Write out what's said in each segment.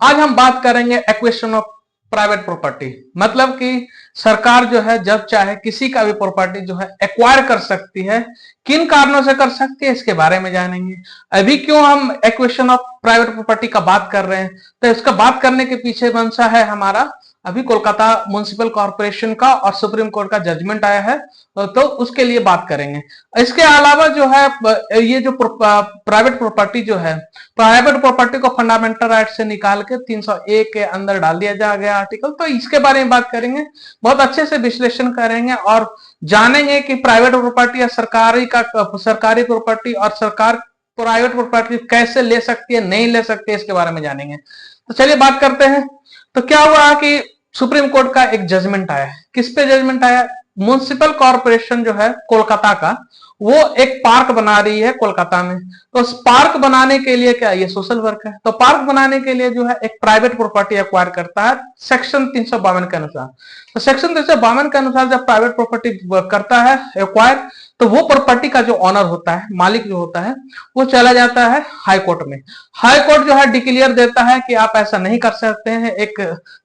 आज हम बात करेंगे एक्विजिशन ऑफ प्राइवेट प्रॉपर्टी, मतलब कि सरकार जो है जब चाहे किसी का भी प्रॉपर्टी जो है एक्वायर कर सकती है। किन कारणों से कर सकती है इसके बारे में जानेंगे। अभी क्यों हम एक्विजिशन ऑफ प्राइवेट प्रॉपर्टी का बात कर रहे हैं, तो इसका बात करने के पीछे मंशा है हमारा अभी कोलकाता म्युनिसिपल कॉर्पोरेशन का और सुप्रीम कोर्ट का जजमेंट आया है, तो उसके लिए बात करेंगे। इसके अलावा जो है ये जो प्राइवेट प्रॉपर्टी जो है, प्राइवेट प्रॉपर्टी को फंडामेंटल राइट से निकाल के 301 के अंदर डाल दिया जा गया आर्टिकल, तो इसके बारे में बात करेंगे, बहुत अच्छे से विश्लेषण करेंगे और जानेंगे कि प्राइवेट प्रॉपर्टी या सरकारी प्रॉपर्टी और सरकार प्राइवेट प्रॉपर्टी कैसे ले सकती है, नहीं ले सकती है, इसके बारे में जानेंगे। तो चलिए बात करते हैं। तो क्या हुआ कि सुप्रीम कोर्ट का एक जजमेंट आया है। किस पे जजमेंट आया? म्युनिसिपल कॉर्पोरेशन जो है कोलकाता का, वो एक पार्क बना रही है कोलकाता में। तो उस पार्क बनाने के लिए क्या ये सोशल वर्क है, तो पार्क बनाने के लिए जो है एक प्राइवेट प्रॉपर्टी एक्वायर करता है सेक्शन 352 के अनुसार। तो सेक्शन 352 के अनुसार जब प्राइवेट प्रॉपर्टी करता है एक्वायर, तो वो प्रॉपर्टी का जो ऑनर होता है, मालिक जो होता है, वो चला जाता है हाई कोर्ट में। हाई कोर्ट जो है डिक्लेयर देता है कि आप ऐसा नहीं कर सकते हैं, एक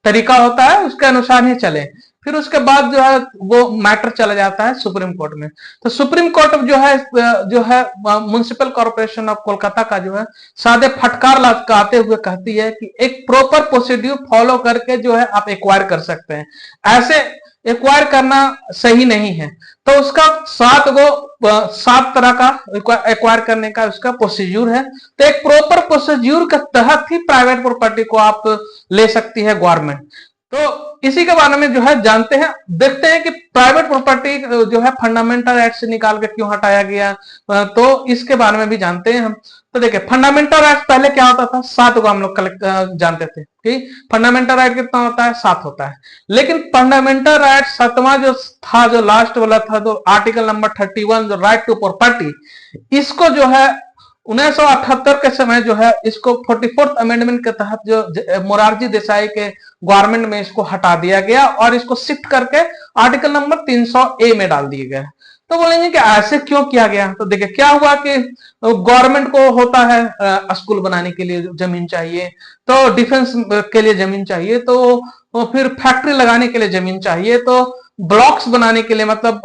तरीका होता है उसके अनुसार ही चले। फिर उसके बाद जो है वो मैटर चला जाता है सुप्रीम कोर्ट में। तो सुप्रीम कोर्ट जो है म्युनिसिपल कॉर्पोरेशन ऑफ कोलकाता का जो है सादे फटकार लगाते हुए कहती है कि एक प्रॉपर प्रोसीड्यूर फॉलो करके जो है आप एक्वायर कर सकते हैं, ऐसे एक्वायर करना सही नहीं है। तो उसका 7 तरह का एक्वायर करने का उसका प्रोसीड्यूर है। तो एक प्रॉपर प्रोसीड्यूर के तहत ही प्राइवेट प्रॉपर्टी को आप ले सकती है गवर्नमेंट। तो इसी के बारे में जो है जानते हैं, देखते हैं कि प्राइवेट प्रॉपर्टी जो है फंडामेंटल राइट से निकाल के क्यों हटाया गया, तो इसके बारे में भी जानते हैं हम। तो देखिए फंडामेंटल राइट पहले क्या होता था, 7 को हम लोग जानते थे कि फंडामेंटल राइट कितना होता है, 7 होता है। लेकिन फंडामेंटल राइट 7वां जो था, जो लास्ट वाला था, तो आर्टिकल नंबर 31 जो राइट टू प्रॉपर्टी, इसको जो है 1978 के समय जो है इसको 44th अमेंडमेंट के तहत जो मोरारजी देसाई के गवर्नमेंट में इसको हटा दिया गया और इसको शिफ्ट करके आर्टिकल नंबर 300A में डाल दिए गए। तो बोलेंगे कि ऐसे क्यों किया गया? तो देखिए क्या हुआ कि गवर्नमेंट को होता है स्कूल बनाने के लिए जमीन चाहिए, तो डिफेंस के लिए जमीन चाहिए, तो फिर फैक्ट्री लगाने के लिए जमीन चाहिए, तो ब्लॉक्स बनाने के लिए मतलब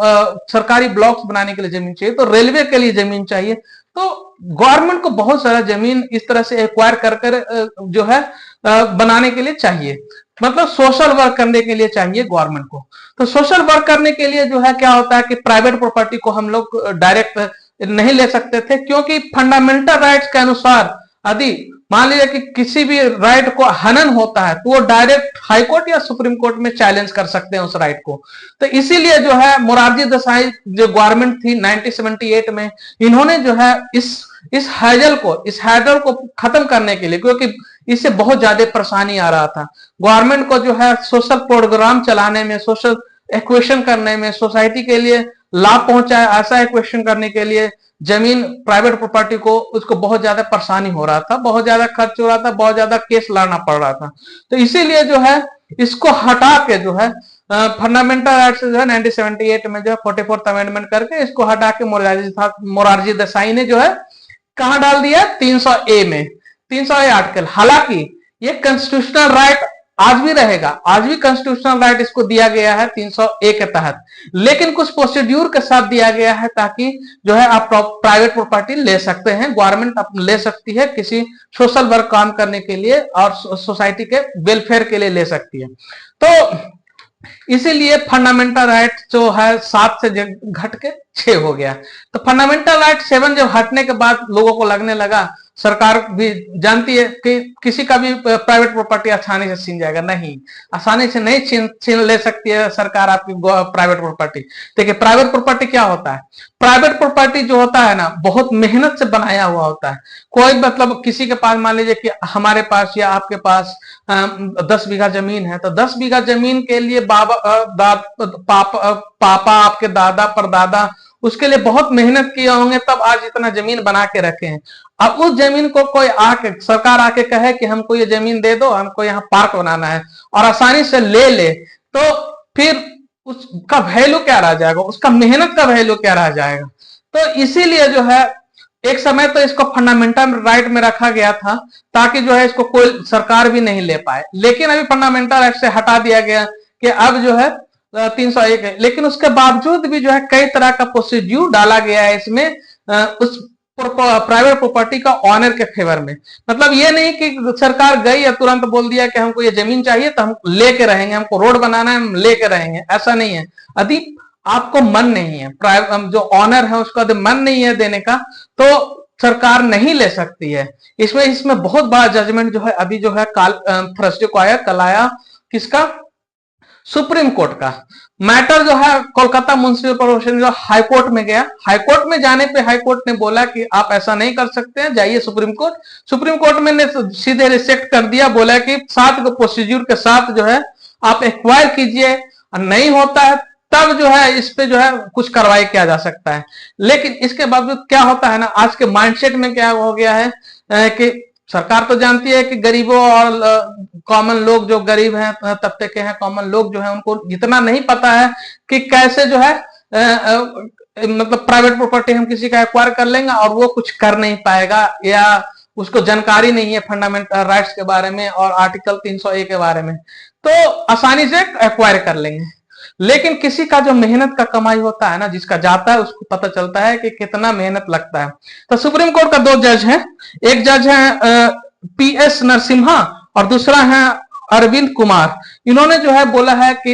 सरकारी ब्लॉक्स बनाने के लिए जमीन चाहिए, तो रेलवे के लिए जमीन चाहिए। तो गवर्नमेंट को बहुत सारा जमीन इस तरह से एक्वायर कर जो है बनाने के लिए चाहिए, मतलब सोशल वर्क करने के लिए चाहिए गवर्नमेंट को। तो सोशल वर्क करने के लिए जो है क्या होता है कि प्राइवेट प्रॉपर्टी को हम लोग डायरेक्ट नहीं ले सकते थे, क्योंकि फंडामेंटल राइट्स के अनुसार यदि मान लीजिए कि किसी भी राइट को हनन होता है, तो वो डायरेक्ट हाई कोर्ट या सुप्रीम कोर्ट में चैलेंज कर सकते हैं उस राइट को। तो इसीलिए जो है मोरारजी देसाई जो गवर्नमेंट थी 1978 में, इन्होंने जो है इस हैजल को खत्म करने के लिए, क्योंकि इससे बहुत ज्यादा परेशानी आ रहा था गवर्नमेंट को, जो है सोशल प्रोग्राम चलाने में, सोशल एक्वेशन करने में, सोसाइटी के लिए लाभ पहुंचाए ऐसा एक्वेशन करने के लिए जमीन प्राइवेट प्रॉपर्टी को उसको बहुत ज्यादा परेशानी हो रहा था, बहुत ज्यादा खर्च हो रहा था, बहुत ज्यादा केस लड़ना पड़ रहा था। तो इसीलिए जो है इसको हटा के जो है फंडामेंटल राइट से जो है 1978 में जो है 44th अमेंडमेंट करके इसको हटा के मोरारजी देसाई ने जो है कहां डाल दिया, 300A में, 300A आर्टिकल। हालांकि ये कॉन्स्टिट्यूशनल राइट आज भी रहेगा, आज भी कॉन्स्टिट्यूशनल राइट इसको दिया गया है 300A के तहत, लेकिन कुछ प्रोसीड्यूर के साथ दिया गया है ताकि जो है आप प्राइवेट प्रॉपर्टी ले सकते हैं, गवर्नमेंट ले सकती है किसी सोशल वर्क काम करने के लिए और सोसाइटी के वेलफेयर के लिए ले सकती है। तो इसीलिए फंडामेंटल राइट जो है 7 से घट के 6 हो गया। तो फंडामेंटल राइट 7 जब हटने के बाद लोगों को लगने लगा, सरकार भी जानती है कि किसी का भी प्राइवेट प्रॉपर्टी आसानी से छीन जाएगा, नहीं, आसानी से नहीं छीन ले सकती है सरकार आपकी प्राइवेट प्रॉपर्टी। देखिए प्राइवेट प्रॉपर्टी क्या होता है, प्राइवेट प्रॉपर्टी जो होता है ना, बहुत मेहनत से बनाया हुआ होता है। कोई मतलब किसी के पास, मान लीजिए कि हमारे पास या आपके पास 10 बीघा जमीन है, तो 10 बीघा जमीन के लिए पापा आपके दादा परदादा उसके लिए बहुत मेहनत किए होंगे, तब आज इतना जमीन बना के रखे हैं। अब उस जमीन को कोई आके, सरकार आके कहे कि हमको ये जमीन दे दो, हमको यहाँ पार्क बनाना है, और आसानी से ले, तो फिर उसका वैल्यू क्या रह जाएगा, उसका मेहनत का वैल्यू क्या रह जाएगा। तो इसीलिए जो है एक समय तो इसको फंडामेंटल राइट में रखा गया था ताकि जो है इसको कोई सरकार भी नहीं ले पाए, लेकिन अभी फंडामेंटल राइट से हटा दिया गया कि अब जो है 301 है। लेकिन उसके बावजूद भी जो है कई तरह का प्रोसीड्यूर डाला गया है इसमें उस प्राइवेट प्रॉपर्टी का ऑनर के फेवर में। मतलब ये नहीं कि सरकार गई या तुरंत बोल दिया कि हमको ये जमीन चाहिए तो हम लेके रहेंगे, हमको रोड बनाना है हम लेके रहेंगे, ऐसा नहीं है। यदि आपको मन नहीं है, जो ऑनर है उसका यदि मन नहीं है देने का, तो सरकार नहीं ले सकती है। इसमें बहुत बड़ा जजमेंट जो है अभी जो है थर्सडे को आया, कल आया, किसका? सुप्रीम कोर्ट का। मैटर जो है कोलकाता म्युनिसिपल कॉर्पोरेशन जो हाईकोर्ट में गया, हाईकोर्ट में जाने पे हाईकोर्ट ने बोला कि आप ऐसा नहीं कर सकते हैं, जाइए सुप्रीम कोर्ट। सुप्रीम कोर्ट में ने सीधे रिजेक्ट कर दिया, बोला कि साथ के प्रोसीड्यूर के साथ जो है आप एक्वायर कीजिए, नहीं होता है तब जो है इस पे जो है कुछ कार्रवाई किया जा सकता है। लेकिन इसके बावजूद क्या होता है ना, आज के माइंडसेट में क्या हो गया है कि सरकार तो जानती है कि गरीबों और कॉमन लोग, जो गरीब हैं तबके के हैं, कॉमन लोग जो है उनको इतना नहीं पता है कि कैसे जो है मतलब प्राइवेट प्रॉपर्टी हम किसी का एक्वायर कर लेंगे और वो कुछ कर नहीं पाएगा, या उसको जानकारी नहीं है फंडामेंटल राइट्स के बारे में और आर्टिकल 301 के बारे में, तो आसानी से एक्वायर कर लेंगे। लेकिन किसी का जो मेहनत का कमाई होता है ना, जिसका जाता है उसको पता चलता है कि कितना मेहनत लगता है। तो सुप्रीम कोर्ट का 2 जज हैं, एक जज है PS नरसिम्हा और दूसरा है अरविंद कुमार। इन्होंने जो है बोला है कि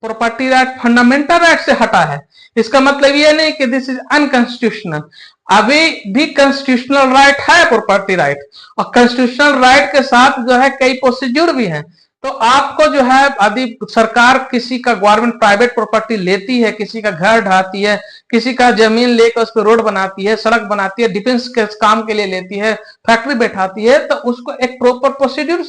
प्रॉपर्टी राइट फंडामेंटल राइट से हटा है। इसका मतलब ये नहीं कि दिस इज अनकॉन्स्टिट्यूशनल, अभी भी कॉन्स्टिट्यूशनल राइट है प्रॉपर्टी राइट, और कॉन्स्टिट्यूशनल राइट के साथ जो है कई प्रोसीड्यूर भी हैं। तो आपको जो है यदि सरकार किसी का गवर्नमेंट प्राइवेट प्रॉपर्टी लेती है, किसी का घर ढाती है, किसी का जमीन लेकर उस पर रोड बनाती है, सड़क बनाती है, डिफेंस के काम के लिए लेती है, फैक्ट्री बैठाती है, तो उसको एक प्रॉपर प्रोसीड्यूर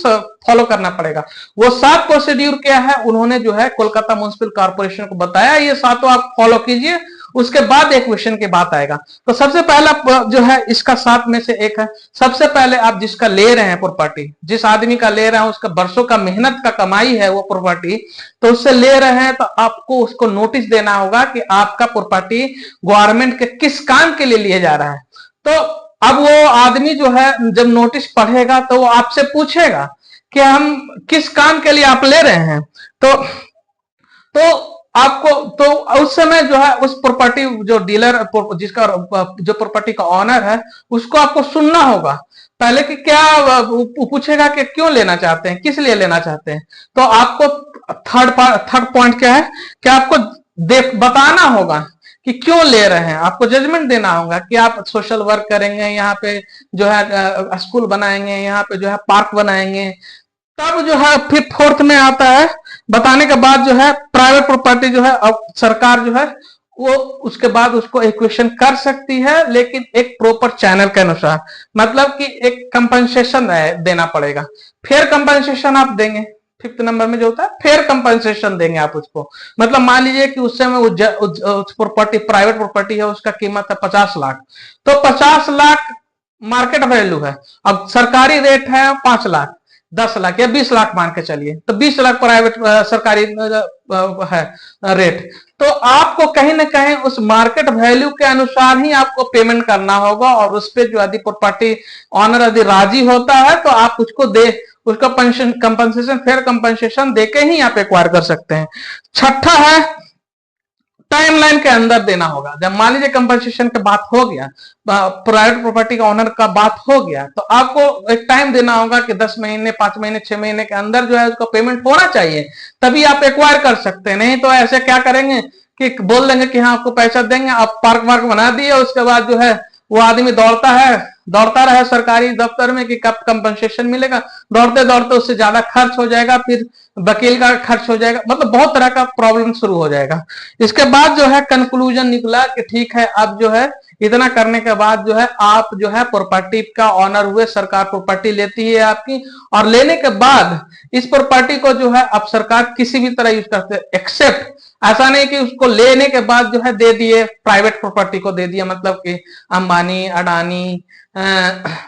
फॉलो करना पड़ेगा। वो 7 प्रोसीड्यूर क्या है उन्होंने जो है कोलकाता म्युनिसिपल कॉर्पोरेशन को बताया, ये 7 आप फॉलो कीजिए, उसके बाद एक्वेशन की बात आएगा। तो सबसे पहला जो है इसका 7 में से एक है, सबसे पहले आप जिसका ले रहे हैं प्रॉपर्टी, जिस आदमी का ले रहे हैं उसका बरसों का मेहनत का कमाई है वो प्रॉपर्टी, तो उससे ले रहे हैं तो आपको उसको नोटिस देना होगा कि आपका प्रॉपर्टी गवर्नमेंट के किस काम के लिए लिया जा रहा है। तो अब वो आदमी जो है जब नोटिस पढ़ेगा तो वो आपसे पूछेगा कि हम किस काम के लिए आप ले रहे हैं, तो आपको तो उस समय जो है उस प्रॉपर्टी जो डीलर जिसका जो प्रॉपर्टी का ऑनर है उसको आपको सुनना होगा पहले कि क्या पूछेगा कि क्यों लेना चाहते हैं, किस लिए लेना चाहते हैं। तो आपको थर्ड पॉइंट क्या है कि आपको बताना होगा कि क्यों ले रहे हैं, आपको जजमेंट देना होगा कि आप सोशल वर्क करेंगे, यहाँ पे जो है स्कूल बनाएंगे, यहाँ पे जो है पार्क बनाएंगे। तब जो है फिर 4th में आता है, बताने के बाद जो है प्राइवेट प्रॉपर्टी जो है अब सरकार जो है वो उसके बाद उसको इक्वेशन कर सकती है, लेकिन एक प्रॉपर चैनल के अनुसार, मतलब कि एक कंपनसेशन देना पड़ेगा। फेयर कंपनसेशन आप देंगे, 5th नंबर में जो होता है फेयर कंपनसेशन देंगे आप उसको। मतलब मान लीजिए कि उस समय उस प्रॉपर्टी प्राइवेट प्रॉपर्टी है, उसका कीमत है 50 लाख, तो 50 लाख मार्केट वैल्यू है, अब सरकारी रेट है 5 लाख, 10 लाख या 20 लाख मान के चलिए, तो 20 लाख प्राइवेट सरकारी है रेट। तो आपको कहीं ना कहीं उस मार्केट वैल्यू के अनुसार ही आपको पेमेंट करना होगा, और उस पर जो यदि प्रॉपर्टी ऑनर यदि राजी होता है तो आप उसका कंपनसेशन फेयर कंपनसेशन देके ही आप एक्वायर कर सकते हैं। 6ठा है टाइमलाइन के अंदर देना होगा। जब मान लीजिए कंपनसेशन की बात हो गया, प्राइवेट प्रॉपर्टी का ऑनर का बात हो गया, तो आपको एक टाइम देना होगा कि 10 महीने 5 महीने 6 महीने के अंदर जो है उसका पेमेंट होना चाहिए, तभी आप एक्वायर कर सकते हैं। नहीं तो ऐसे क्या करेंगे कि बोल देंगे कि हाँ आपको पैसा देंगे, आप पार्क वार्क बना दिए, उसके बाद जो है वो आदमी दौड़ता रहे सरकारी दफ्तर में कि कब कंपनसेशन मिलेगा, दौड़ते दौड़ते उससे ज्यादा खर्च हो जाएगा, फिर वकील का खर्च हो जाएगा, मतलब बहुत तरह का प्रॉब्लम शुरू हो जाएगा। इसके बाद जो है कंक्लूजन निकला कि ठीक है, अब जो है इतना करने के बाद जो है आप जो है प्रॉपर्टी का ऑनर हुए, सरकार प्रॉपर्टी लेती है आपकी, और लेने के बाद इस प्रॉपर्टी को जो है अब सरकार किसी भी तरह यूज करते हैं, एक्सेप्ट ऐसा नहीं कि उसको लेने के बाद जो है दे दिए, प्राइवेट प्रॉपर्टी को दे दिया, मतलब कि अंबानी, अडानी,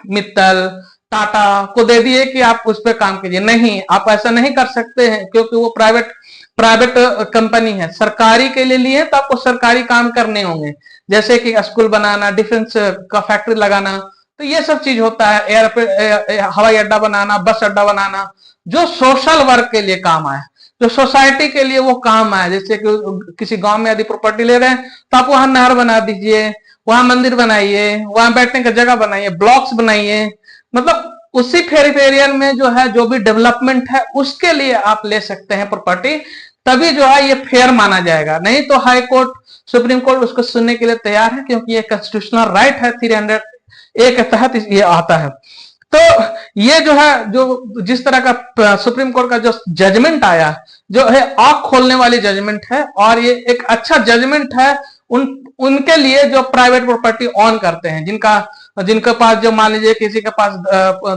मित्तल, टाटा को दे दिए कि आप उस पर काम कीजिए। नहीं, आप ऐसा नहीं कर सकते हैं, क्योंकि वो प्राइवेट प्राइवेट कंपनी है। सरकारी के लिए लिए तो आपको सरकारी काम करने होंगे, जैसे कि स्कूल बनाना, डिफेंस का फैक्ट्री लगाना, तो ये सब चीज होता है। हवाई अड्डा बनाना, बस अड्डा बनाना, जो सोशल वर्क के लिए काम आए, जो सोसाइटी के लिए वो काम आए। जैसे कि किसी गांव में यदि प्रॉपर्टी ले रहे हैं तो आप वहां नहर बना दीजिए, वहां मंदिर बनाइए, वहां बैठने का जगह बनाइए, ब्लॉक्स बनाइए, मतलब उसी फेरिफेरियन में जो है जो भी डेवलपमेंट है उसके लिए आप ले सकते हैं प्रॉपर्टी। तभी जो है ये फेयर माना जाएगा। नहीं तो हाई कोर्ट, सुप्रीम कोर्ट उसको सुनने के लिए तैयार है, क्योंकि ये कॉन्स्टिट्यूशनल राइट है, 300A के तहत ये आता है। तो ये जो है, जो जिस तरह का सुप्रीम कोर्ट का जो जजमेंट आया, जो है आंख खोलने वाली जजमेंट है, और ये एक अच्छा जजमेंट है उनके लिए जो प्राइवेट प्रॉपर्टी ऑन करते हैं, जिनके पास, जो मान लीजिए किसी के पास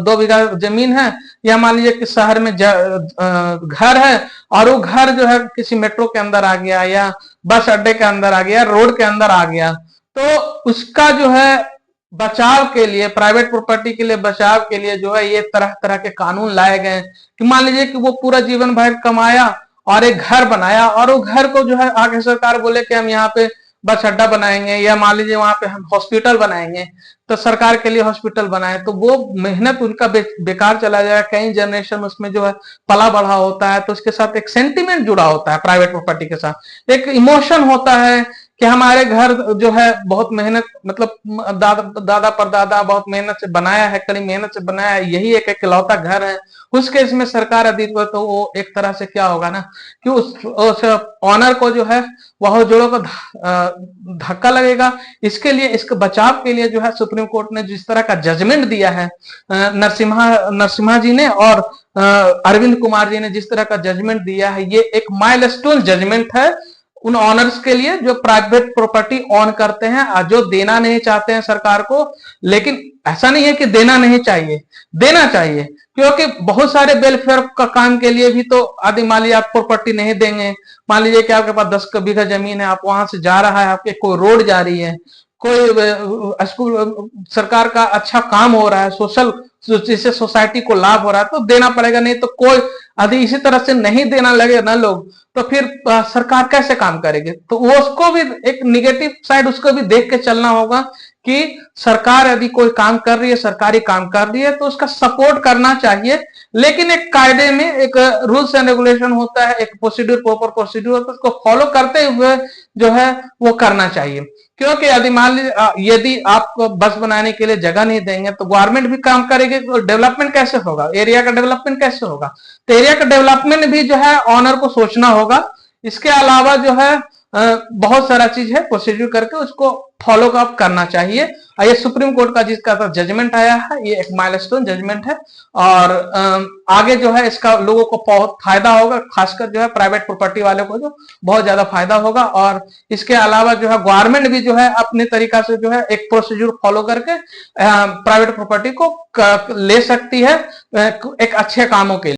2 बीघा जमीन है, या मान लीजिए कि शहर में घर है, और वो घर जो है किसी मेट्रो के अंदर आ गया, या बस अड्डे के अंदर आ गया, रोड के अंदर आ गया, तो उसका जो है बचाव के लिए, प्राइवेट प्रॉपर्टी के लिए बचाव के लिए जो है ये तरह तरह के कानून लाए गए। कि मान लीजिए कि वो पूरा जीवन भर कमाया और एक घर बनाया, और वो घर को जो है आगे सरकार बोले कि हम यहाँ पे बस अड्डा बनाएंगे, या मान लीजिए वहां पे हम हॉस्पिटल बनाएंगे, तो सरकार के लिए हॉस्पिटल बनाए, तो वो मेहनत उनका बेकार चला जाएगा। कई जनरेशन उसमें जो है पला बढ़ा होता है, तो उसके साथ एक सेंटिमेंट जुड़ा होता है, प्राइवेट प्रॉपर्टी के साथ एक इमोशन होता है कि हमारे घर जो है बहुत मेहनत, मतलब दादा परदादा बहुत मेहनत से बनाया है, कड़ी मेहनत से बनाया है, यही एक इकलौता घर है। उस केस में सरकार यदि तो वो एक तरह से क्या होगा ना, कि उस ऑनर को जो है वह जोड़ों को धक्का लगेगा। इसके लिए, इसके बचाव के लिए जो है सुप्रीम कोर्ट ने जिस तरह का जजमेंट दिया है, नरसिम्हा जी ने और अरविंद कुमार जी ने जिस तरह का जजमेंट दिया है, ये एक माइलस्टोन जजमेंट है उन ऑनर्स के लिए जो प्राइवेट प्रॉपर्टी ऑन करते हैं, जो देना नहीं चाहते हैं सरकार को। लेकिन ऐसा नहीं है कि देना नहीं चाहिए, देना चाहिए, क्योंकि बहुत सारे वेलफेयर का काम के लिए भी तो आदि, मान लीजिए आप प्रॉपर्टी नहीं देंगे, मान लीजिए कि आपके पास 10 बीघा जमीन है, आप वहां से जा रहा है, आपके कोई रोड जा रही है, कोई स्कूल, सरकार का अच्छा काम हो रहा है, सोशल, जिससे सोसाइटी को लाभ हो रहा है, तो देना पड़ेगा। नहीं तो कोई यदि इसी तरह से नहीं देना लगे ना लोग, तो फिर सरकार कैसे काम करेगी? तो वो उसको भी एक निगेटिव साइड उसको भी देख के चलना होगा कि सरकार यदि कोई काम कर रही है, सरकारी काम कर रही है, तो उसका सपोर्ट करना चाहिए। लेकिन एक कायदे में एक रूल्स एंड रेगुलेशन होता है, एक प्रोसीड्यूर, प्रॉपर प्रोसीड्यूर होता है, उसको फॉलो करते हुए जो है वो करना चाहिए। क्योंकि यदि मान लीजिए यदि आप बस बनाने के लिए जगह नहीं देंगे, तो गवर्नमेंट भी काम करेगी, तो डेवलपमेंट कैसे होगा, एरिया का डेवलपमेंट कैसे होगा? तो एरिया का डेवलपमेंट भी जो है ऑनर को सोचना होगा। इसके अलावा जो है बहुत सारा चीज है, प्रोसीड्यूर करके उसको फॉलो अप करना चाहिए। ये सुप्रीम कोर्ट का जिसका जजमेंट आया है, ये एक माइलस्टोन जजमेंट है, और आगे जो है इसका लोगों को बहुत फायदा होगा, खासकर जो है प्राइवेट प्रॉपर्टी वाले को जो बहुत ज्यादा फायदा होगा। और इसके अलावा जो है गवर्नमेंट भी जो है अपने तरीका से जो है एक प्रोसीड्यूर फॉलो करके प्राइवेट प्रॉपर्टी को ले सकती है एक अच्छे कामों के लिए।